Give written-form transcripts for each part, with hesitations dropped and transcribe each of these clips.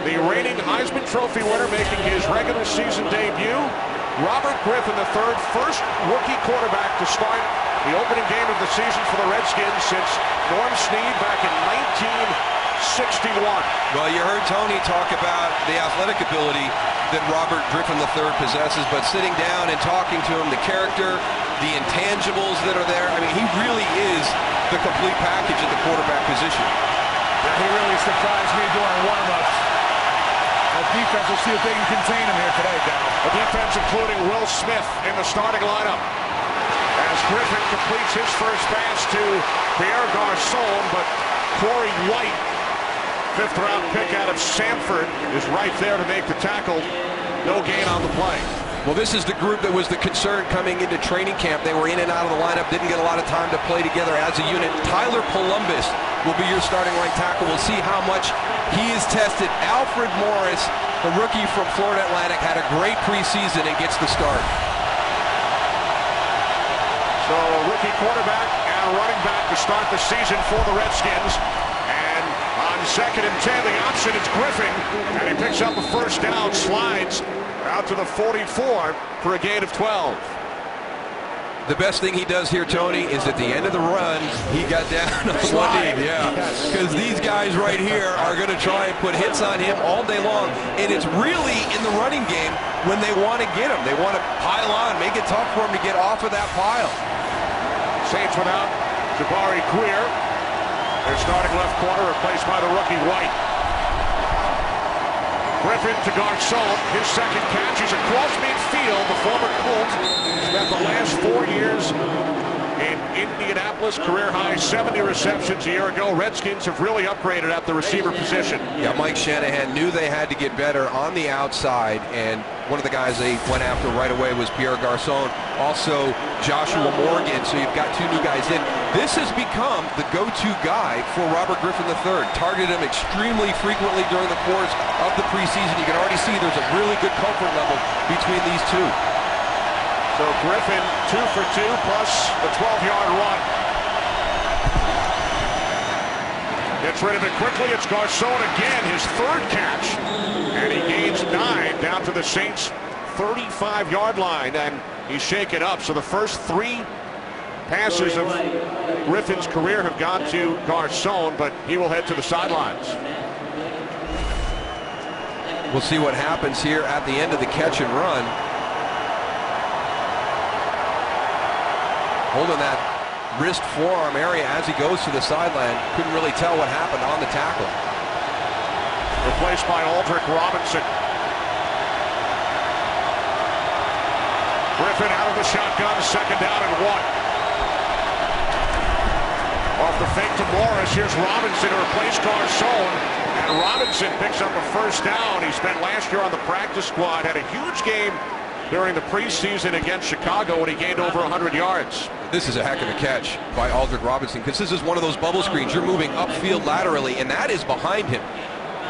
the reigning Heisman Trophy winner making his regular season debut. Robert Griffin III, first rookie quarterback to start the opening game of the season for the Redskins since Norm Snead back in 1961. Well, you heard Tony talk about the athletic ability that Robert Griffin III possesses, but sitting down and talking to him, the character, the intangibles that are there, I mean, he really is the complete package at the quarterback position. Yeah, he really surprised me during warm-ups. That defense, will see if they can contain him here today, Darryl. The defense including Will Smith in the starting lineup. As Griffin completes his first pass to Pierre Garçon, but Corey White, fifth-round pick out of Samford, is right there to make the tackle. No gain on the play. Well, this is the group that was the concern coming into training camp. They were in and out of the lineup, didn't get a lot of time to play together as a unit. Tyler Columbus will be your starting right tackle. We'll see how much he is tested. Alfred Morris, the rookie from Florida Atlantic, had a great preseason and gets the start. So a rookie quarterback and a running back to start the season for the Redskins. And on 2nd and 10, the option is Griffin, and he picks up a first down, slides out to the 44 for a gain of 12. The best thing he does here, Tony, is at the end of the run, he got down on one knee. Yeah, because these guys right here are going to try and put hits on him all day long. And it's really in the running game when they want to get him. They want to pile on, make it tough for him to get off of that pile. Saints without Jabari Greer. Their starting left corner replaced by the rookie White. Griffin to Garçon, his second catch. He's across midfield. The former Colt spent the last 4 years in Indianapolis. Career high 70 receptions a year ago. Redskins have really upgraded at the receiver position. Yeah, Mike Shanahan knew they had to get better on the outside, and one of the guys they went after right away was Pierre Garçon. Also Joshua Morgan, so you've got 2 new guys in. This has become the go-to guy for Robert Griffin III. Targeted him extremely frequently during the course of the preseason. You can already see there's a really good comfort level between these two. So Griffin 2 for 2 plus the 12-yard run. Gets rid of it quickly. It's Garçon again, his third catch. And he gains 9 down to the Saints' 35-yard line. And he's shaken up. So the first 3 passes of Griffin's career have gone to Garçon, but he will head to the sidelines. We'll see what happens here at the end of the catch and run. Holding that wrist forearm area as he goes to the sideline. Couldn't really tell what happened on the tackle. Replaced by Aldrick Robinson. Griffin out of the shotgun, 2nd down and 1. Off the fake to Morris, here's Robinson to replace Garçon. And Robinson picks up a first down. He spent last year on the practice squad, had a huge game during the preseason against Chicago when he gained over 100 yards. This is a heck of a catch by Aldrick Robinson, because this is one of those bubble screens. You're moving upfield laterally, and that is behind him.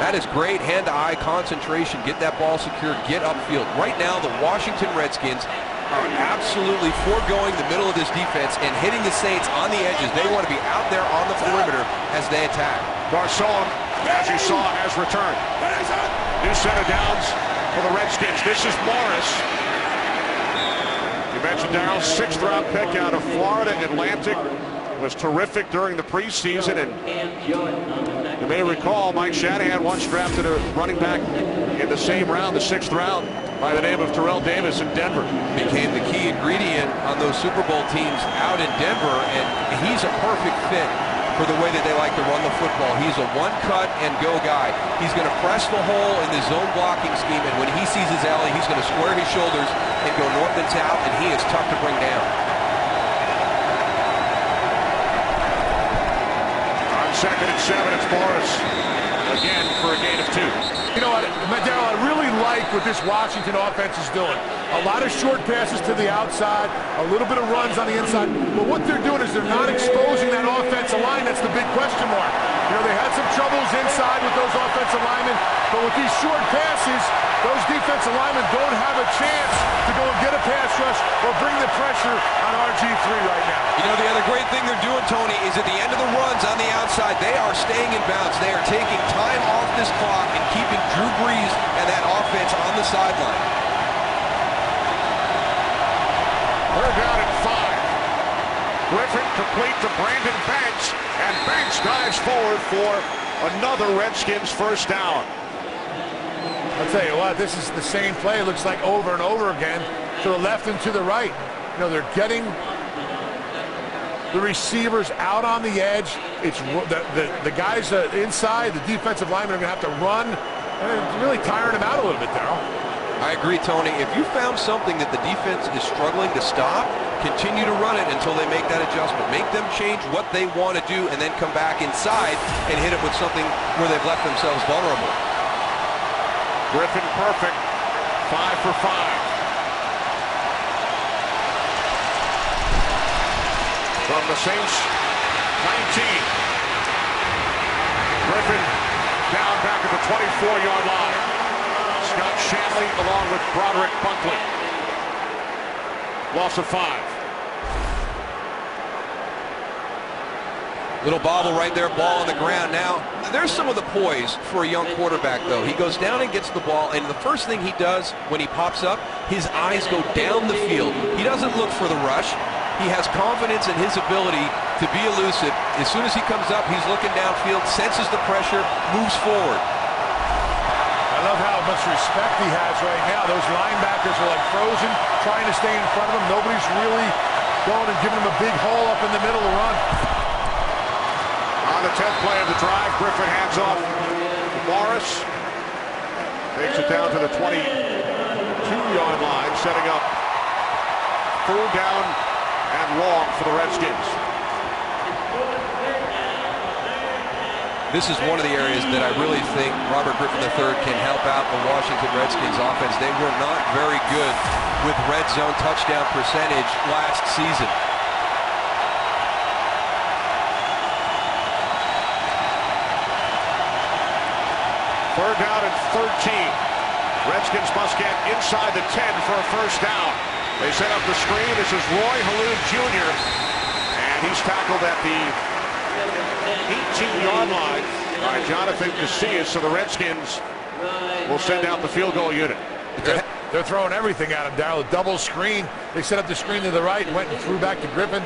That is great hand-to-eye concentration. Get that ball secured, get upfield. Right now, the Washington Redskins are absolutely foregoing the middle of this defense and hitting the Saints on the edges. They want to be out there on the perimeter as they attack. Garçon, as you saw, has returned. New set of downs for the Redskins. This is Morris. You mentioned Darryl, 6th-round pick out of Florida Atlantic. Was terrific during the preseason, and you may recall Mike Shanahan once drafted a running back in the same round, the 6th round, by the name of Terrell Davis in Denver. Became the key ingredient on those Super Bowl teams out in Denver, and he's a perfect fit for the way that they like to run the football. He's a one-cut-and-go guy. He's going to press the hole in the zone blocking scheme, and when he sees his alley, he's going to square his shoulders and go north and south, and he is tough to bring down. On 2nd and 7, it's Morris again for a gain of 2. You know what, Darryl, I really like what this Washington offense is doing. A lot of short passes to the outside, a little bit of runs on the inside. But what they're doing is they're not exposing that offensive line. That's the big question mark. You know, they had some troubles inside with those offensive linemen, but with these short passes, those defensive linemen don't have a chance to go and get a pass rush or bring the pressure on RG3 right now. You know, the other great thing they're doing, Tony, is at the end of the runs on the outside, they are staying in bounds. They are taking time off this clock and keeping Drew Brees and that offense on the sideline. We're down at 5. Griffin complete to Brandon Banks, and Banks dives forward for another Redskins first down. I'll tell you what, this is the same play. It looks like over and over again, to the left and to the right. You know, they're getting the receivers out on the edge. It's the guys inside, the defensive linemen are going to have to run, and it's really tiring them out a little bit, Darryl. I agree, Tony. If you found something that the defense is struggling to stop, continue to run it until they make that adjustment. Make them change what they want to do and then come back inside and hit it with something where they've left themselves vulnerable. Griffin perfect, 5 for 5. From the Saints, 19. Griffin down back at the 24-yard line. Scott Shanley along with Broderick Bunkley. Loss of 5. Little bobble right there, ball on the ground. Now, there's some of the poise for a young quarterback, though. He goes down and gets the ball, and the first thing he does when he pops up, his eyes go down the field. He doesn't look for the rush. He has confidence in his ability to be elusive. As soon as he comes up, he's looking downfield, senses the pressure, moves forward. I love how much respect he has right now. Those linebackers are like frozen, trying to stay in front of him. Nobody's really going and giving him a big hole up in the middle to run. On the 10th play of the drive, Griffin hands off to Morris. Takes it down to the 22-yard line, setting up 4 down and long for the Redskins. This is one of the areas that I really think Robert Griffin III can help out the Washington Redskins offense. They were not very good with red zone touchdown percentage last season. Third down and 13. Redskins must get inside the 10 for a first down. They set up the screen. This is Roy Halloud Jr. And he's tackled at the 18-yard line by Jonathan Casillas. So the Redskins will send out the field goal unit. They're throwing everything at him, Darryl. A double screen. They set up the screen to the right and went and threw back to Griffin.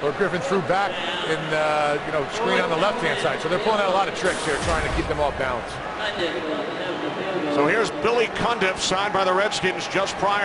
Or Griffin threw back and, screen on the left-hand side. So they're pulling out a lot of tricks here, trying to keep them off balance. So here's Billy Cundiff, signed by the Redskins just prior.